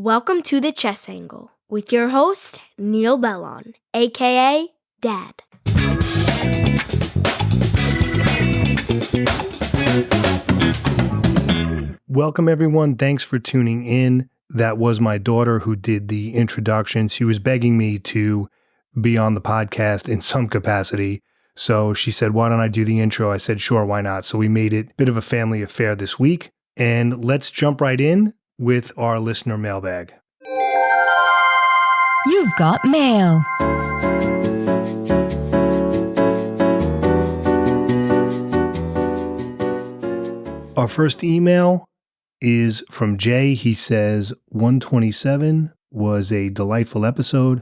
Welcome to the Chess Angle with your host, Neal Bellon, aka Dad. Welcome, everyone. Thanks for tuning in. That was my daughter who did the introduction. She was begging me to be on the podcast in some capacity. So she said, why don't I do the intro? I said, sure, why not? So we made it a bit of a family affair this week. And let's jump right in with our listener mailbag. You've got mail. Our first email is from Jay. He says, 127 was a delightful episode.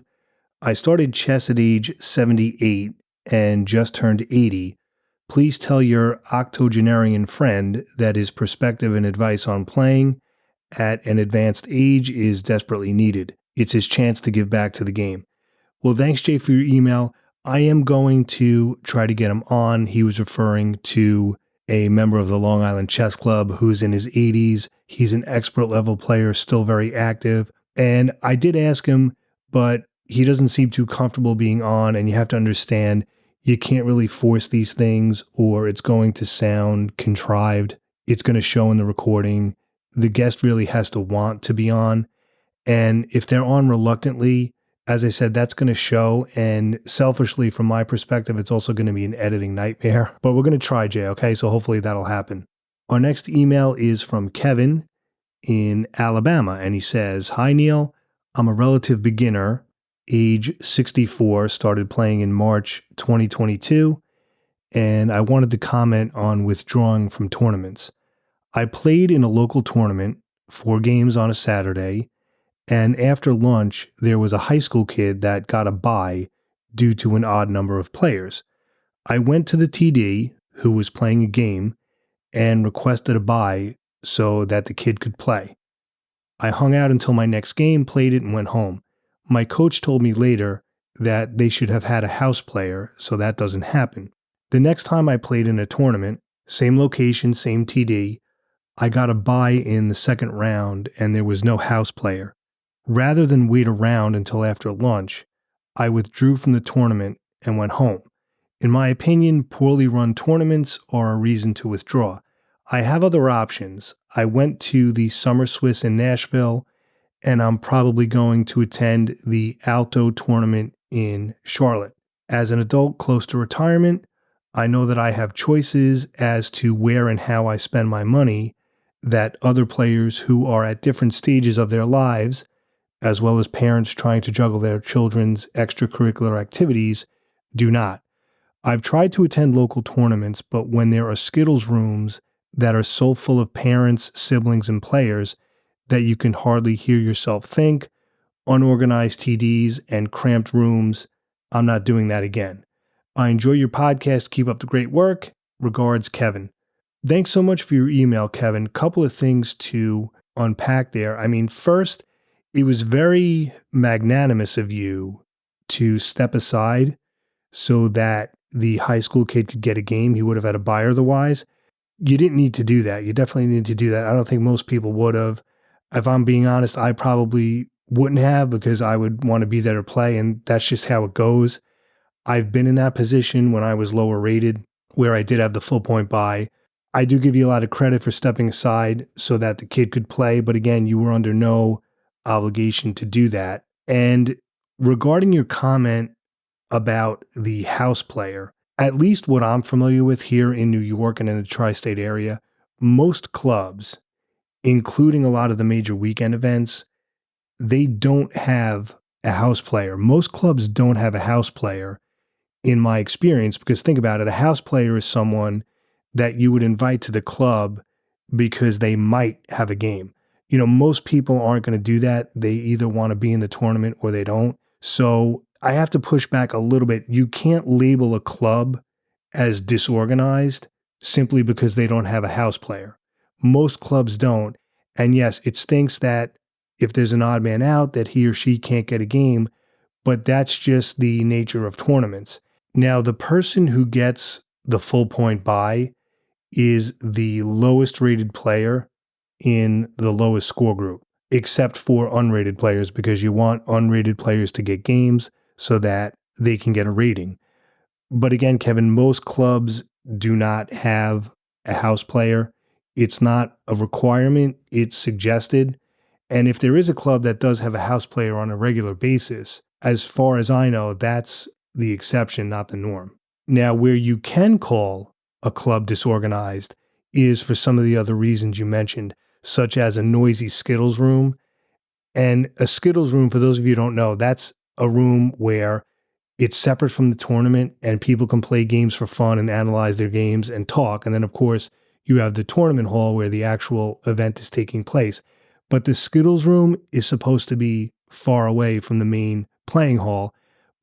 I started chess at age 78 and just turned 80. Please tell your octogenarian friend that his perspective and advice on playing at an advanced age is desperately needed. It's his chance to give back to the game. Well, thanks, Jay, for your email. I am going to try to get him on. He was referring to a member of the Long Island Chess Club who's in his 80s. He's an expert level player, still very active. And I did ask him, but he doesn't seem too comfortable being on. And you have to understand, you can't really force these things or it's going to sound contrived. It's going to show in the recording. The guest really has to want to be on. And if they're on reluctantly, as I said, that's going to show. And selfishly, from my perspective, it's also going to be an editing nightmare. But we're going to try, Jay, okay? So hopefully that'll happen. Our next email is from Kevin in Alabama. And he says, hi, Neal. I'm a relative beginner, age 64, started playing in March 2022. And I wanted to comment on withdrawing from tournaments. I played in a local tournament, 4 games on a Saturday. And after lunch, there was a high school kid that got a bye due to an odd number of players. I went to the TD, who was playing a game, and requested a bye so that the kid could play. I hung out until my next game, played it, and went home. My coach told me later that they should have had a house player, so that doesn't happen. The next time I played in a tournament, same location, same TD, I got a bye in the second round, and there was no house player. Rather than wait around until after lunch, I withdrew from the tournament and went home. In my opinion, poorly run tournaments are a reason to withdraw. I have other options. I went to the Summer Swiss in Nashville, and I'm probably going to attend the Alto tournament in Charlotte. As an adult close to retirement, I know that I have choices as to where and how I spend my money that other players who are at different stages of their lives, as well as parents trying to juggle their children's extracurricular activities, do not. I've tried to attend local tournaments, but when there are Skittles rooms that are so full of parents, siblings, and players that you can hardly hear yourself think, unorganized TDs, and cramped rooms, I'm not doing that again. I enjoy your podcast. Keep up the great work. Regards, Kevin. Thanks so much for your email, Kevin. Couple of things to unpack there. I mean, first, it was very magnanimous of you to step aside so that the high school kid could get a game. He would have had a bye otherwise. You didn't need to do that. You definitely need to do that. I don't think most people would have. If I'm being honest, I probably wouldn't have because I would want to be there to play, and that's just how it goes. I've been in that position when I was lower rated, where I did have the full point bye. I do give you a lot of credit for stepping aside so that the kid could play, but again, you were under no obligation to do that. And regarding your comment about the house player, at least what I'm familiar with here in New York and in the tri-state area, most clubs, including a lot of the major weekend events, they don't have a house player. Most clubs don't have a house player in my experience, because think about it, a house player is someone that you would invite to the club because they might have a game. You know, most people aren't going to do that. They either want to be in the tournament or they don't. So I have to push back a little bit. You can't label a club as disorganized simply because they don't have a house player. Most clubs don't. And yes, it stinks that if there's an odd man out that he or she can't get a game, but that's just the nature of tournaments. Now, the person who gets the full point bye is the lowest rated player in the lowest score group. except for unrated players, because you want unrated players to get games so that they can get a rating. But again, Kevin, most clubs do not have a house player. It's not a requirement, it's suggested. And if there is a club that does have a house player on a regular basis, as far as I know, that's the exception, not the norm. Now, where you can call a club disorganized is for some of the other reasons you mentioned, such as a noisy Skittles room. And a Skittles room, for those of you who don't know, that's a room where it's separate from the tournament and people can play games for fun and analyze their games and talk. And then, of course, you have the tournament hall where the actual event is taking place. But the Skittles room is supposed to be far away from the main playing hall.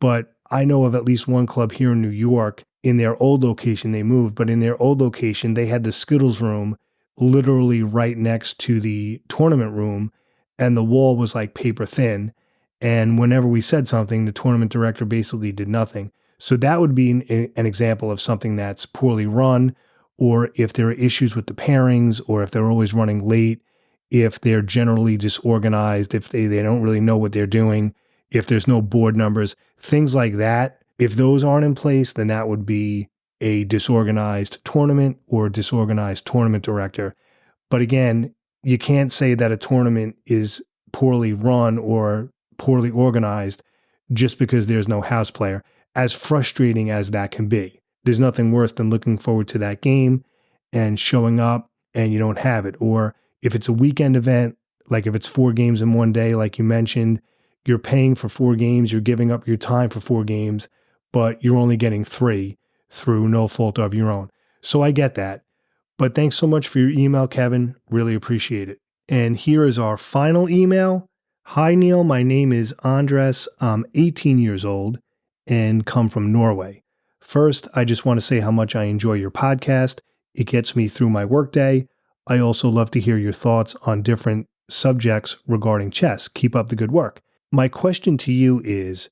But I know of at least one club here in New York. In their old location, they moved, but in their old location, they had the Skittles room literally right next to the tournament room, and the wall was like paper thin. And whenever we said something, the tournament director basically did nothing. So that would be an example of something that's poorly run, or if there are issues with the pairings, or if they're always running late, if they're generally disorganized, if they don't really know what they're doing, if there's no board numbers, things like that. If those aren't in place, then that would be a disorganized tournament or disorganized tournament director. But again, you can't say that a tournament is poorly run or poorly organized just because there's no house player, as frustrating as that can be. There's nothing worse than looking forward to that game and showing up and you don't have it. Or if it's a weekend event, like if it's 4 games in one day, like you mentioned, you're paying for 4 games, you're giving up your time for 4 games, but you're only getting 3 through no fault of your own. So I get that. But thanks so much for your email, Kevin. Really appreciate it. And here is our final email. Hi, Neal. My name is Andres. I'm 18 years old and come from Norway. First, I just want to say how much I enjoy your podcast. It gets me through my workday. I also love to hear your thoughts on different subjects regarding chess. Keep up the good work. My question to you is,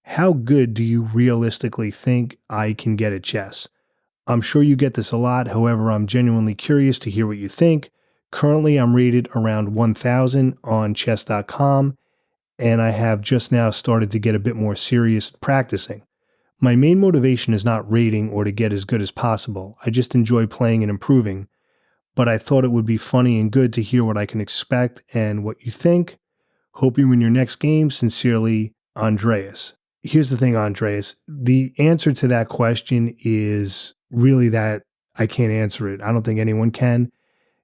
how good do you realistically think I can get at chess? I'm sure you get this a lot. However, I'm genuinely curious to hear what you think. Currently, I'm rated around 1,000 on chess.com, and I have just now started to get a bit more serious practicing. My main motivation is not rating or to get as good as possible. I just enjoy playing and improving, but I thought it would be funny and good to hear what I can expect and what you think. Hope you win your next game. Sincerely, Andreas. Here's the thing, Andreas. The answer to that question is really that I can't answer it. I don't think anyone can.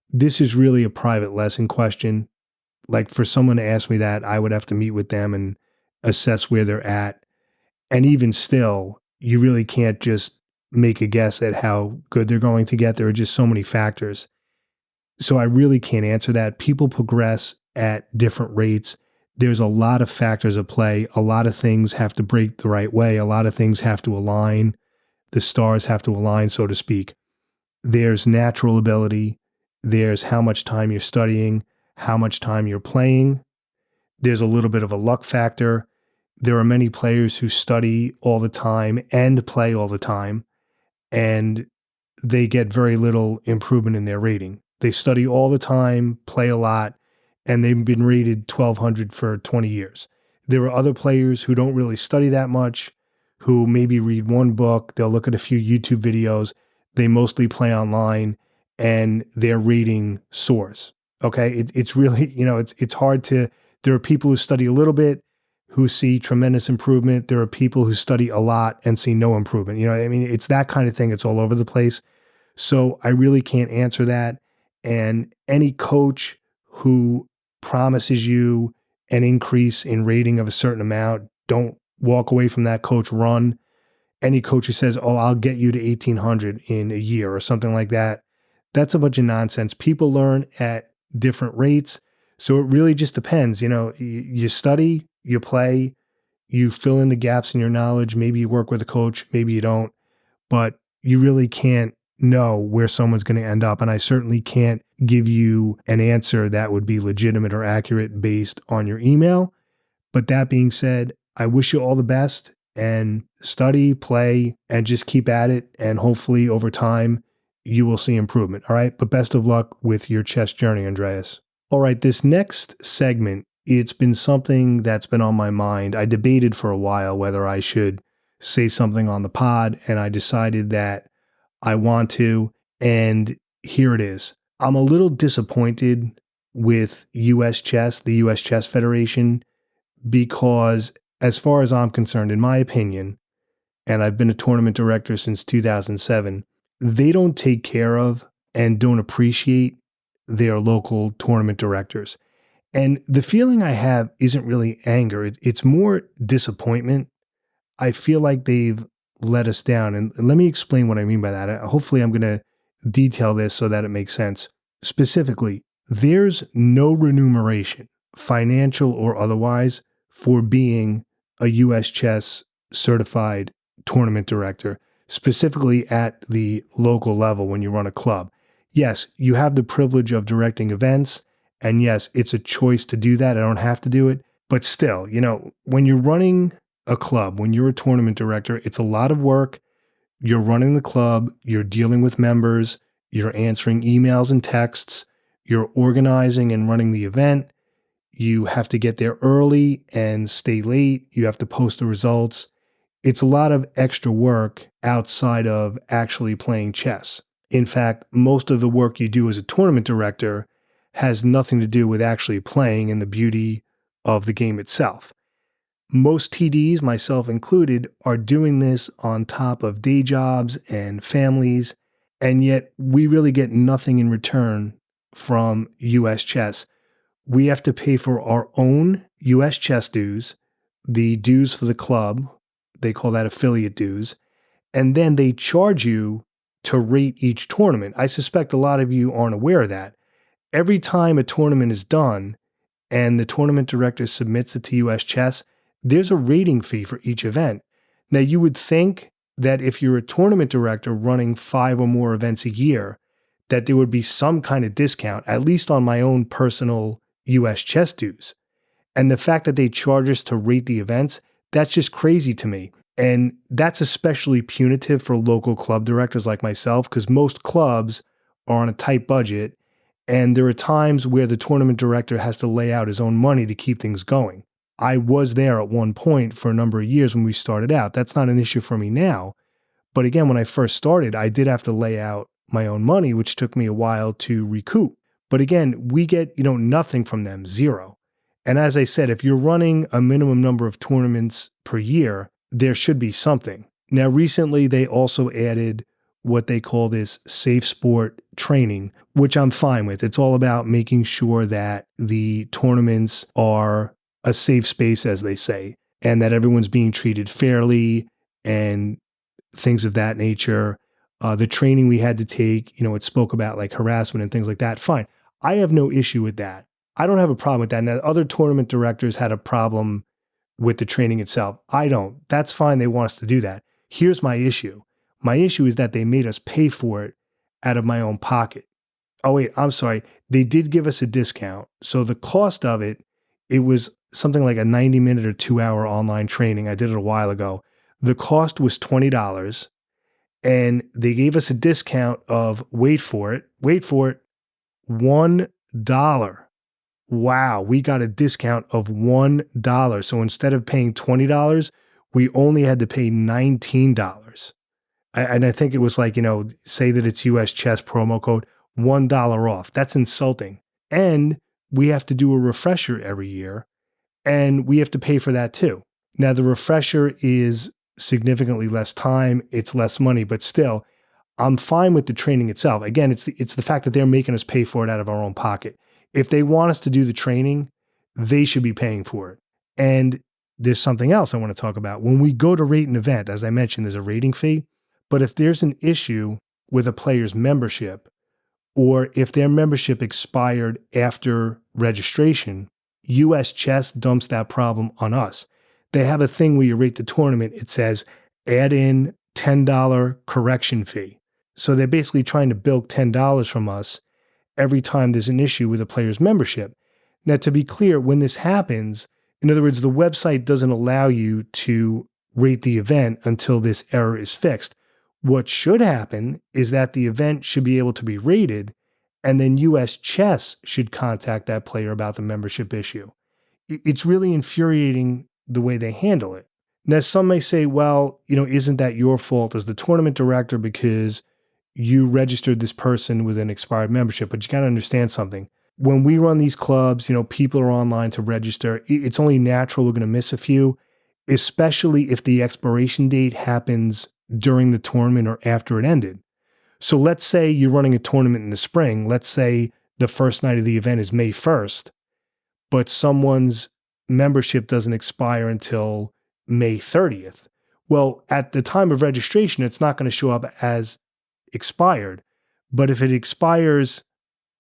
This is really a private lesson question. Like, for someone to ask me that, I would have to meet with them and assess where they're at. And even still, you really can't just make a guess at how good they're going to get. There are just so many factors. So I really can't answer that. People progress at different rates. There's a lot of factors at play. A lot of things have to break the right way. A lot of things have to align. The stars have to align, so to speak. There's natural ability. There's how much time you're studying, how much time you're playing. There's a little bit of a luck factor. There are many players who study all the time and play all the time, and they get very little improvement in their rating. They study all the time, play a lot, and they've been rated 1,200 for 20 years. There are other players who don't really study that much, who maybe read one book, they'll look at a few YouTube videos, they mostly play online, and their rating soars. Okay, it's really, it's hard to, there are people who study a little bit who see tremendous improvement. There are people who study a lot and see no improvement. It's that kind of thing. It's all over the place. So I really can't answer that. And any coach who promises you an increase in rating of a certain amount, don't walk away from that coach, run. Any coach who says, oh, I'll get you to 1,800 in a year or something like that, that's a bunch of nonsense. People learn at different rates. So it really just depends. You study, you play, you fill in the gaps in your knowledge. Maybe you work with a coach, maybe you don't, but you really can't know where someone's going to end up. And I certainly can't give you an answer that would be legitimate or accurate based on your email. But that being said, I wish you all the best and study, play, and just keep at it. And hopefully over time, you will see improvement. All right. But best of luck with your chess journey, Andreas. All right, this next segment, it's been something that's been on my mind. I debated for a while whether I should say something on the pod, and I decided that I want to, and here it is. I'm a little disappointed with US Chess, the US Chess Federation, because as far as I'm concerned, in my opinion, and I've been a tournament director since 2007, they don't take care of and don't appreciate their local tournament directors. And the feeling I have isn't really anger, it's more disappointment. I feel like they've let us down. And let me explain what I mean by that. Hopefully, I'm going to detail this so that it makes sense. Specifically, there's no remuneration, financial or otherwise, for being a US Chess certified tournament director, specifically at the local level when you run a club. Yes, you have the privilege of directing events. And yes, it's a choice to do that. I don't have to do it. But still, when you're running a club, when you're a tournament director, it's a lot of work. You're running the club, you're dealing with members, you're answering emails and texts, you're organizing and running the event. You have to get there early and stay late. You have to post the results. It's a lot of extra work outside of actually playing chess. In fact, most of the work you do as a tournament director has nothing to do with actually playing and the beauty of the game itself. Most TDs, myself included, are doing this on top of day jobs and families, and yet we really get nothing in return from US Chess. We have to pay for our own US Chess dues, the dues for the club, they call that affiliate dues, and then they charge you to rate each tournament. I suspect a lot of you aren't aware of that. Every time a tournament is done and the tournament director submits it to US Chess, there's a rating fee for each event. Now, you would think that if you're a tournament director running 5 or more events a year, that there would be some kind of discount, at least on my own personal US Chess dues. And the fact that they charge us to rate the events, that's just crazy to me. And that's especially punitive for local club directors like myself, because most clubs are on a tight budget. And there are times where the tournament director has to lay out his own money to keep things going. I was there at one point for a number of years when we started out. That's not an issue for me now. But again, when I first started, I did have to lay out my own money, which took me a while to recoup. But again, we get, nothing from them, zero. And as I said, if you're running a minimum number of tournaments per year, there should be something. Now, recently, they also added what they call this safe sport training, which I'm fine with. It's all about making sure that the tournaments are a safe space, as they say, and that everyone's being treated fairly and things of that nature. The training we had to take, it spoke about like harassment and things like that. Fine. I have no issue with that. I don't have a problem with that. Now, other tournament directors had a problem with the training itself. I don't. That's fine. They want us to do that. Here's my issue. My issue is that they made us pay for it out of my own pocket. Oh, wait, I'm sorry. They did give us a discount. So the cost of it, it was something like a 90-minute or 2-hour online training. I did it a while ago. The cost was $20, and they gave us a discount of, wait for it, $1. Wow, we got a discount of $1. So instead of paying $20, we only had to pay $19. And I think it was like, say that it's US Chess promo code, $1 off. That's insulting. And we have to do a refresher every year, and we have to pay for that too. Now, the refresher is significantly less time, it's less money, but still, I'm fine with the training itself. Again, it's the fact that they're making us pay for it out of our own pocket. If they want us to do the training, they should be paying for it. And there's something else I want to talk about. When we go to rate an event, as I mentioned, there's a rating fee. But if there's an issue with a player's membership, or if their membership expired after registration, US Chess dumps that problem on us. They have a thing where you rate the tournament. It says, add in $10 correction fee. So they're basically trying to bilk $10 from us every time there's an issue with a player's membership. Now, to be clear, when this happens, in other words, the website doesn't allow you to rate the event until this error is fixed. What should happen is that the event should be able to be rated, And then US Chess should contact that player about the membership issue. It's really infuriating the way they handle it. Now, some may say, well, isn't that your fault as the tournament director because you registered this person with an expired membership? But you got to understand something. When we run these clubs, people are online to register. It's only natural we're going to miss a few, especially if the expiration date happens during the tournament or after it ended. So let's say you're running a tournament in the spring. Let's say the first night of the event is May 1st, but someone's membership doesn't expire until May 30th. Well, at the time of registration, it's not going to show up as expired. But if it expires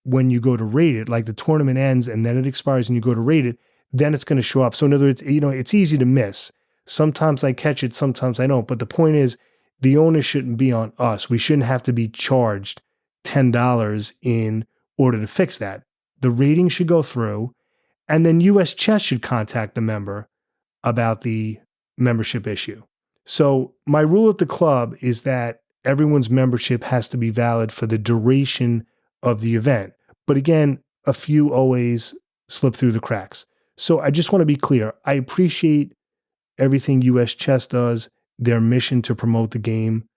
when you go to rate it, like the tournament ends and then it expires and you go to rate it, then it's going to show up. So in other words, it's easy to miss. Sometimes I catch it, sometimes I don't. But the point is, the onus shouldn't be on us. We shouldn't have to be charged $10 in order to fix that. The rating should go through, and then US Chess should contact the member about the membership issue. So my rule at the club is that everyone's membership has to be valid for the duration of the event. But again, a few always slip through the cracks. So I just want to be clear. I appreciate everything US Chess does, their mission to promote the game.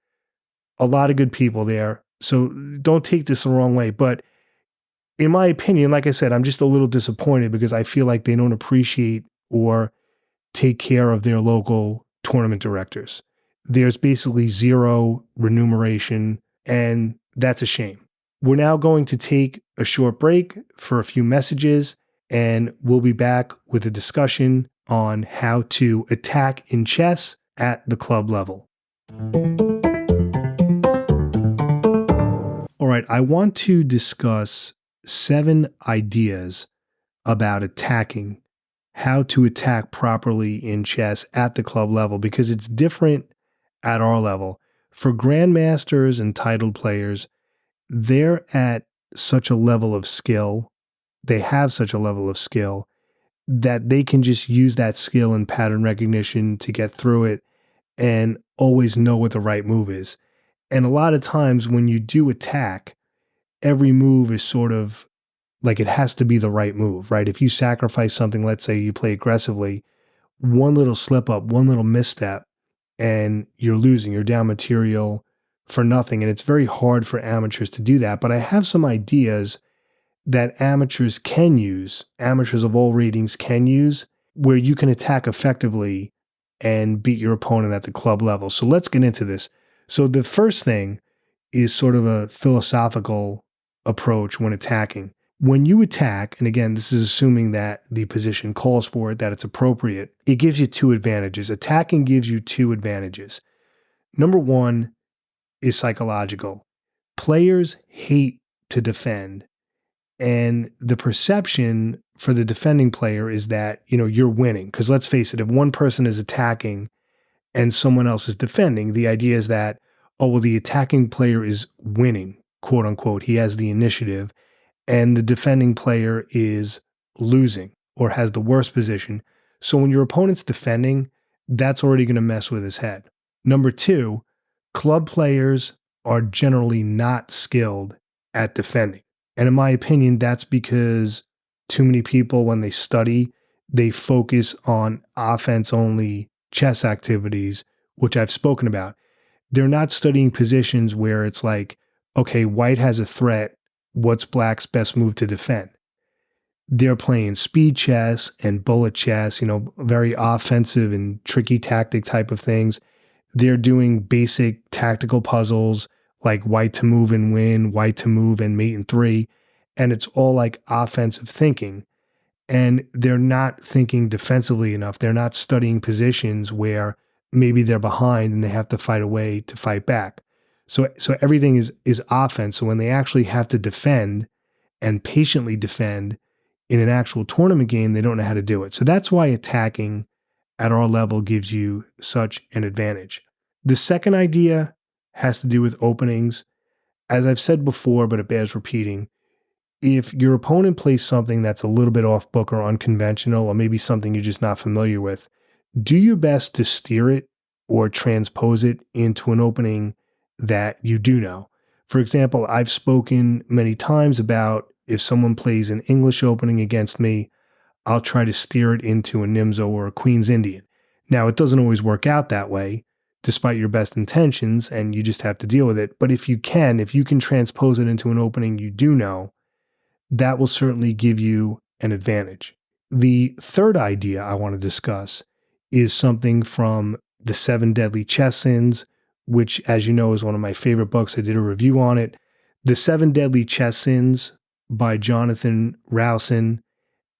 A lot of good people there. So don't take this the wrong way. But in my opinion, like I said, I'm just a little disappointed because I feel like they don't appreciate or take care of their local tournament directors. There's basically zero remuneration, and that's a shame. We're now going to take a short break for a few messages, and we'll be back with a discussion on how to attack in chess at the club level. All right, I want to discuss 7 ideas about attacking, how to attack properly in chess at the club level, because it's different at our level. For grandmasters and titled players, they're at such a level of skill, they have such a level of skill that they can just use that skill and pattern recognition to get through it and always know what the right move is. And a lot of times when you do attack, every move is sort of like it has to be the right move, right? If you sacrifice something, let's say you play aggressively, one little slip up, one little misstep, and you're losing, you're down material for nothing. And it's very hard for amateurs to do that. But I have some ideas that amateurs can use, amateurs of all ratings can use, where you can attack effectively and beat your opponent at the club level. So let's get into this. So the first thing is sort of a philosophical approach when attacking. When you attack, and again, this is assuming that the position calls for it, that it's appropriate, it gives you 2 advantages. Attacking gives you 2 advantages. Number 1 is psychological. Players hate to defend. And the perception for the defending player is that, you're winning. Because let's face it, if one person is attacking and someone else is defending, the idea is that, oh, well, the attacking player is winning, quote unquote. He has the initiative. And the defending player is losing or has the worst position. So when your opponent's defending, that's already going to mess with his head. Number 2, club players are generally not skilled at defending. And in my opinion, that's because too many people, when they study, they focus on offense-only chess activities, which I've spoken about. They're not studying positions where it's like, okay, white has a threat. What's black's best move to defend? They're playing speed chess and bullet chess, very offensive and tricky tactic type of things. They're doing basic tactical puzzles like white to move and win, white to move and mate in 3. And it's all like offensive thinking. And they're not thinking defensively enough. They're not studying positions where maybe they're behind and they have to fight a way to fight back. So everything is offense. So when they actually have to defend and patiently defend in an actual tournament game, they don't know how to do it. So that's why attacking at our level gives you such an advantage. The second idea has to do with openings. As I've said before, but it bears repeating, if your opponent plays something that's a little bit off book or unconventional, or maybe something you're just not familiar with, do your best to steer it or transpose it into an opening that you do know. For example, I've spoken many times about if someone plays an English opening against me, I'll try to steer it into a Nimzo or a Queen's Indian. Now, it doesn't always work out that way, despite your best intentions, and you just have to deal with it. But if you can transpose it into an opening you do know, that will certainly give you an advantage. The third idea I want to discuss is something from The Seven Deadly Chess Sins, which, as you know, is one of my favorite books. I did a review on it. The Seven Deadly Chess Sins by Jonathan Rowson,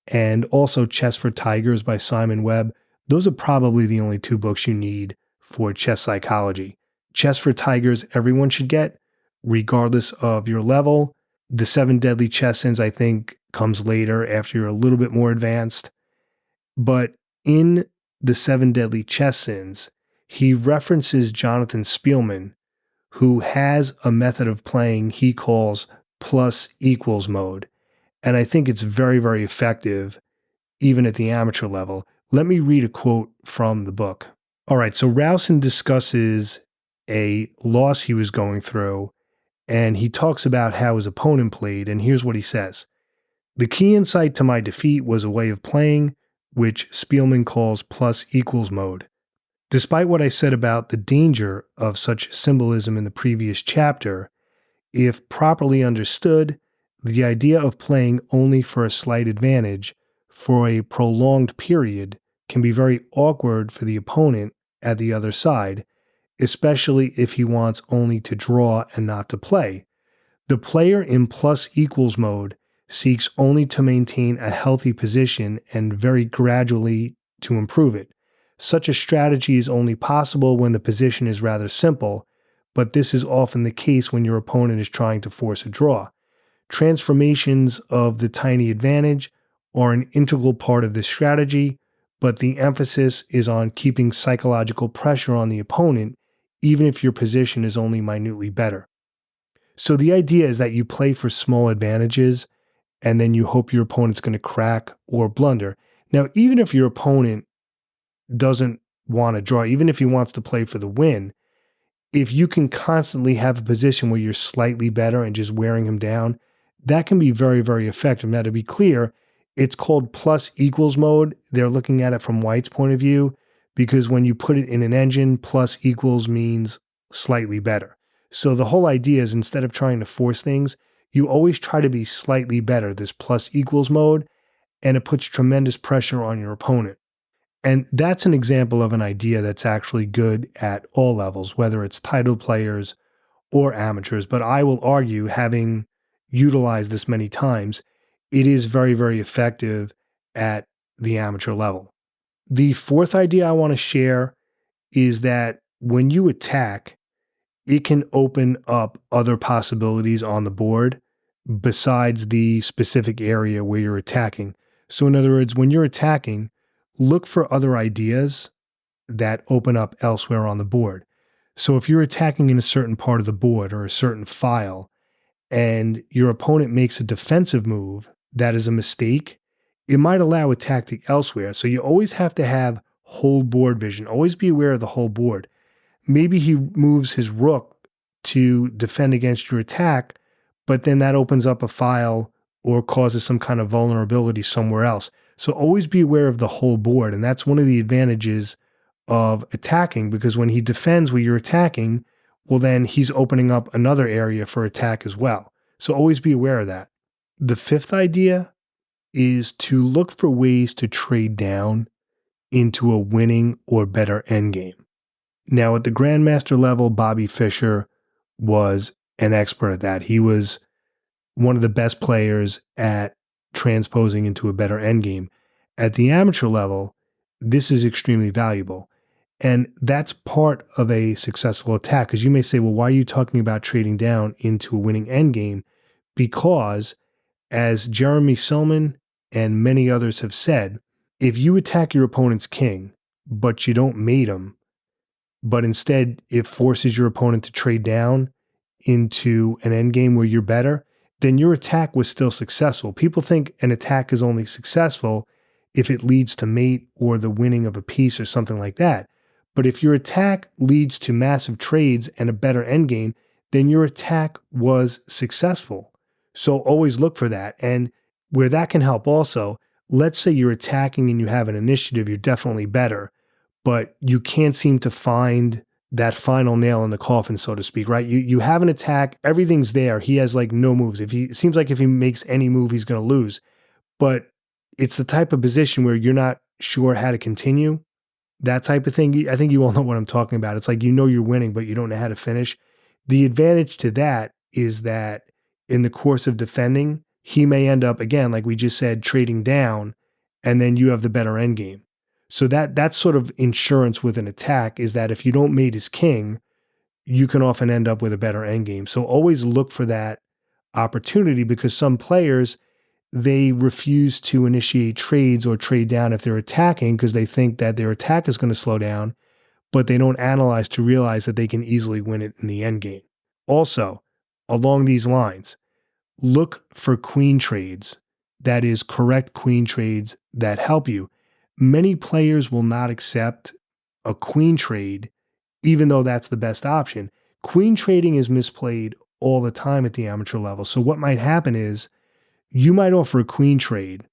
and also Chess for Tigers by Simon Webb. Those are probably the only two books you need for chess psychology. Chess for Tigers, everyone should get, regardless of your level. The Seven Deadly Chess Sins, I think, comes later after you're a little bit more advanced. But in The Seven Deadly Chess Sins, he references Jonathan Spielman, who has a method of playing he calls plus equals mode. And I think it's very, very effective, even at the amateur level. Let me read a quote from the book. All right, so Rowson discusses a loss he was going through, and he talks about how his opponent played, and here's what he says. The key insight to my defeat was a way of playing, which Spielman calls plus equals mode. Despite what I said about the danger of such symbolism in the previous chapter, if properly understood, the idea of playing only for a slight advantage for a prolonged period can be very awkward for the opponent at the other side, especially if he wants only to draw and not to play. The player in plus equals mode seeks only to maintain a healthy position and very gradually to improve it. Such a strategy is only possible when the position is rather simple, but this is often the case when your opponent is trying to force a draw. Transformations of the tiny advantage are an integral part of this strategy, but the emphasis is on keeping psychological pressure on the opponent, even if your position is only minutely better. So the idea is that you play for small advantages, and then you hope your opponent's going to crack or blunder. Now, even if your opponent doesn't want to draw, even if he wants to play for the win, if you can constantly have a position where you're slightly better and just wearing him down, that can be very, very effective. Now, to be clear, it's called plus equals mode. They're looking at it from White's point of view, because when you put it in an engine, plus equals means slightly better. So the whole idea is, instead of trying to force things, you always try to be slightly better, this plus equals mode, and it puts tremendous pressure on your opponent. And that's an example of an idea that's actually good at all levels, whether it's titled players or amateurs. But I will argue, having utilized this many times, it is very, very effective at the amateur level. The fourth idea I want to share is that when you attack, it can open up other possibilities on the board besides the specific area where you're attacking. So in other words, when you're attacking, look for other ideas that open up elsewhere on the board. So if you're attacking in a certain part of the board or a certain file, and your opponent makes a defensive move that is a mistake, it might allow a tactic elsewhere. So you always have to have whole board vision. Always be aware of the whole board. Maybe he moves his rook to defend against your attack, but then that opens up a file or causes some kind of vulnerability somewhere else. So always be aware of the whole board. And that's one of the advantages of attacking, because when he defends where you're attacking, well, then he's opening up another area for attack as well. So always be aware of that. The fifth idea is to look for ways to trade down into a winning or better endgame. Now, at the Grandmaster level, Bobby Fischer was an expert at that. He was one of the best players at transposing into a better endgame. At the amateur level, this is extremely valuable. And that's part of a successful attack. Because you may say, well, why are you talking about trading down into a winning endgame? Because, as Jeremy Silman and many others have said, if you attack your opponent's king, but you don't mate him, but instead it forces your opponent to trade down into an endgame where you're better, then your attack was still successful. People think an attack is only successful if it leads to mate or the winning of a piece or something like that. But if your attack leads to massive trades and a better endgame, then your attack was successful. So always look for that. And where that can help also, let's say you're attacking and you have an initiative, you're definitely better, but you can't seem to find that final nail in the coffin, so to speak, right? You have an attack, everything's there. He has like no moves. It seems like if he makes any move, he's going to lose. But it's the type of position where you're not sure how to continue. That type of thing. I think you all know what I'm talking about. It's like, you're winning, but you don't know how to finish. The advantage to that is that in the course of defending, he may end up, again, like we just said, trading down, and then you have the better end game. So that's sort of insurance with an attack, is that if you don't mate his king, you can often end up with a better end game. So always look for that opportunity, because some players, they refuse to initiate trades or trade down if they're attacking because they think that their attack is going to slow down, but they don't analyze to realize that they can easily win it in the end game. Also, along these lines, look for queen trades, that is, correct queen trades that help you. Many players will not accept a queen trade, even though that's the best option. Queen trading is misplayed all the time at the amateur level. So what might happen is you might offer a queen trade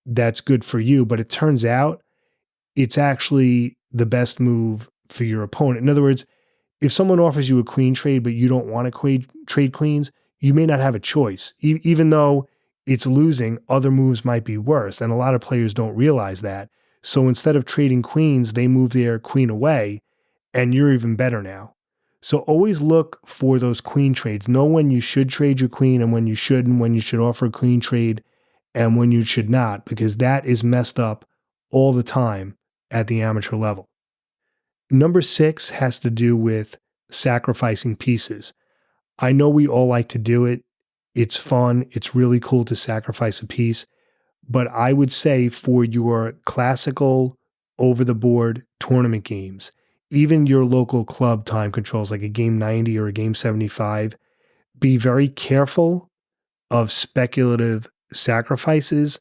that's good for you, but it turns out it's actually the best move for your opponent. In other words, if someone offers you a queen trade, but you don't want to trade queens, you may not have a choice. Even though it's losing, other moves might be worse. And a lot of players don't realize that. So instead of trading queens, they move their queen away, and you're even better now. So always look for those queen trades. Know when you should trade your queen and when you shouldn't, when you should offer a queen trade and when you should not, because that is messed up all the time at the amateur level. Number 6 has to do with sacrificing pieces. I know we all like to do it. It's fun. It's really cool to sacrifice a piece. But I would say for your classical over-the-board tournament games, even your local club time controls like a game 90 or a game 75, be very careful of speculative sacrifices.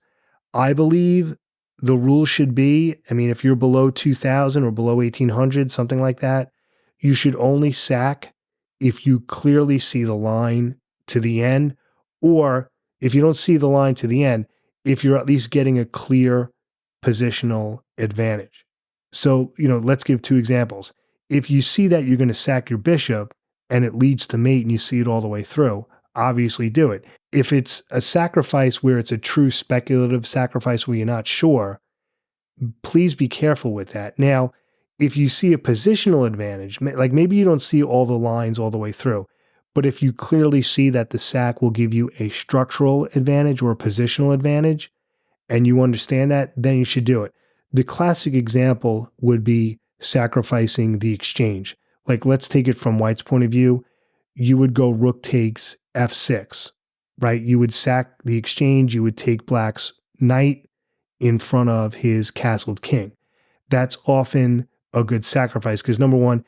I believe the rule should be, if you're below 2000 or below 1800, something like that, you should only sack if you clearly see the line to the end, or if you don't see the line to the end, if you're at least getting a clear positional advantage. So, let's give 2 examples. If you see that you're going to sack your bishop and it leads to mate and you see it all the way through, obviously do it. If it's a sacrifice where it's a true speculative sacrifice where you're not sure, please be careful with that. Now, if you see a positional advantage, like maybe you don't see all the lines all the way through, but if you clearly see that the sack will give you a structural advantage or a positional advantage, and you understand that, then you should do it. The classic example would be sacrificing the exchange. Like, let's take it from White's point of view. You would go rook takes f6, right? You would sack the exchange. You would take Black's knight in front of his castled king. That's often a good sacrifice because, number one,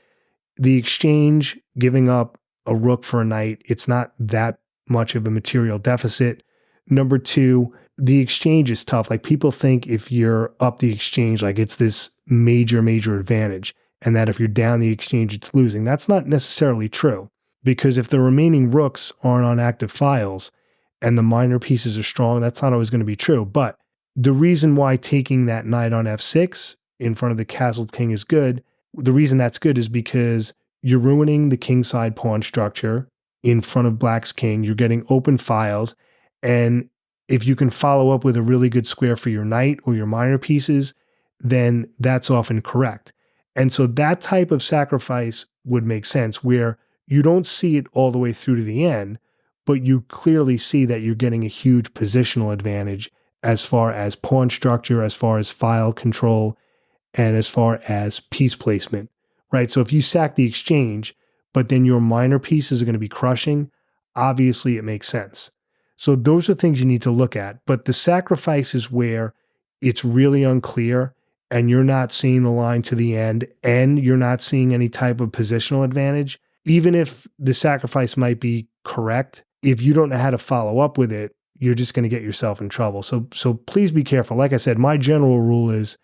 the exchange, giving up a rook for a knight, it's not that much of a material deficit. Number 2, the exchange is tough. Like, people think if you're up the exchange, like it's this major, major advantage, and that if you're down the exchange, it's losing. That's not necessarily true, because if the remaining rooks aren't on active files and the minor pieces are strong, that's not always going to be true. But the reason why taking that knight on f6 in front of the castled king is good, the reason that's good is because you're ruining the kingside pawn structure in front of Black's king. You're getting open files. And if you can follow up with a really good square for your knight or your minor pieces, then that's often correct. And so that type of sacrifice would make sense, where you don't see it all the way through to the end, but you clearly see that you're getting a huge positional advantage as far as pawn structure, as far as file control, and as far as piece placement, right? So if you sack the exchange, but then your minor pieces are going to be crushing, obviously it makes sense. So those are things you need to look at. But the sacrifice is where it's really unclear and you're not seeing the line to the end and you're not seeing any type of positional advantage. Even if the sacrifice might be correct, if you don't know how to follow up with it, you're just going to get yourself in trouble. So please be careful. Like I said, my general rule is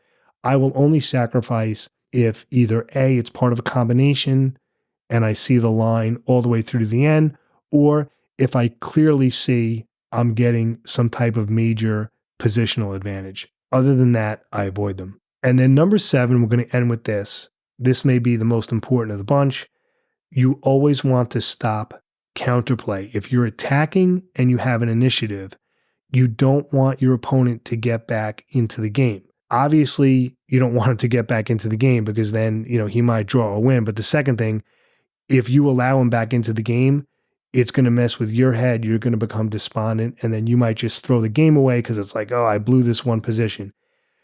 I will only sacrifice if either A, it's part of a combination, and I see the line all the way through to the end, or if I clearly see I'm getting some type of major positional advantage. Other than that, I avoid them. And then number 7, we're going to end with this. This may be the most important of the bunch. You always want to stop counterplay. If you're attacking and you have an initiative, you don't want your opponent to get back into the game. Obviously, you don't want him to get back into the game because then, he might draw or win. But the second thing, if you allow him back into the game, it's going to mess with your head. You're going to become despondent, and then you might just throw the game away because it's like, oh, I blew this one position.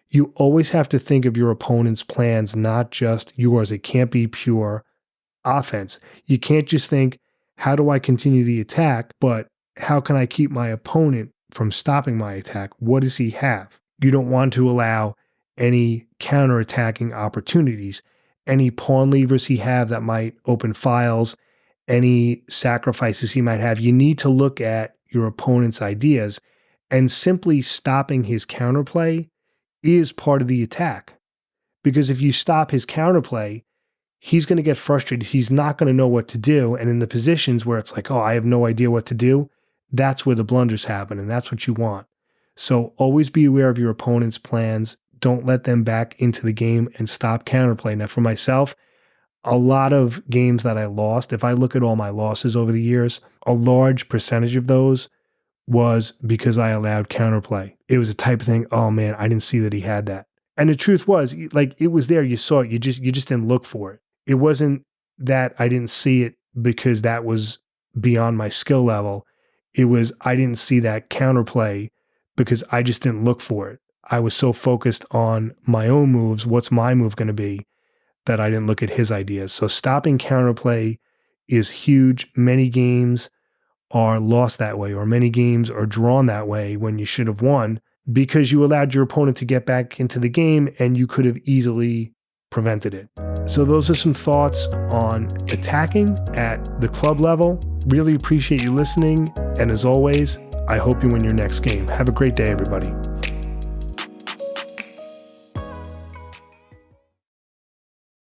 You always have to think of your opponent's plans, not just yours. It can't be pure offense. You can't just think, how do I continue the attack, but how can I keep my opponent from stopping my attack? What does he have? You don't want to allow any counterattacking opportunities, any pawn levers he have that might open files, any sacrifices he might have. You need to look at your opponent's ideas, and simply stopping his counterplay is part of the attack. Because if you stop his counterplay, he's going to get frustrated. He's not going to know what to do. And in the positions where it's like, oh, I have no idea what to do, that's where the blunders happen, and that's what you want. So always be aware of your opponent's plans. Don't let them back into the game, and stop counterplay. Now, for myself, a lot of games that I lost, if I look at all my losses over the years, a large percentage of those was because I allowed counterplay. It was a type of thing, oh man, I didn't see that he had that. And the truth was, like, it was there, you saw it, you just didn't look for it. It wasn't that I didn't see it because that was beyond my skill level. It was I didn't see that counterplay because I just didn't look for it. I was so focused on my own moves, what's my move going to be, that I didn't look at his ideas. So stopping counterplay is huge. Many games are lost that way, or many games are drawn that way when you should have won because you allowed your opponent to get back into the game and you could have easily prevented it. So those are some thoughts on attacking at the club level. Really appreciate you listening. And as always, I hope you win your next game. Have a great day, everybody.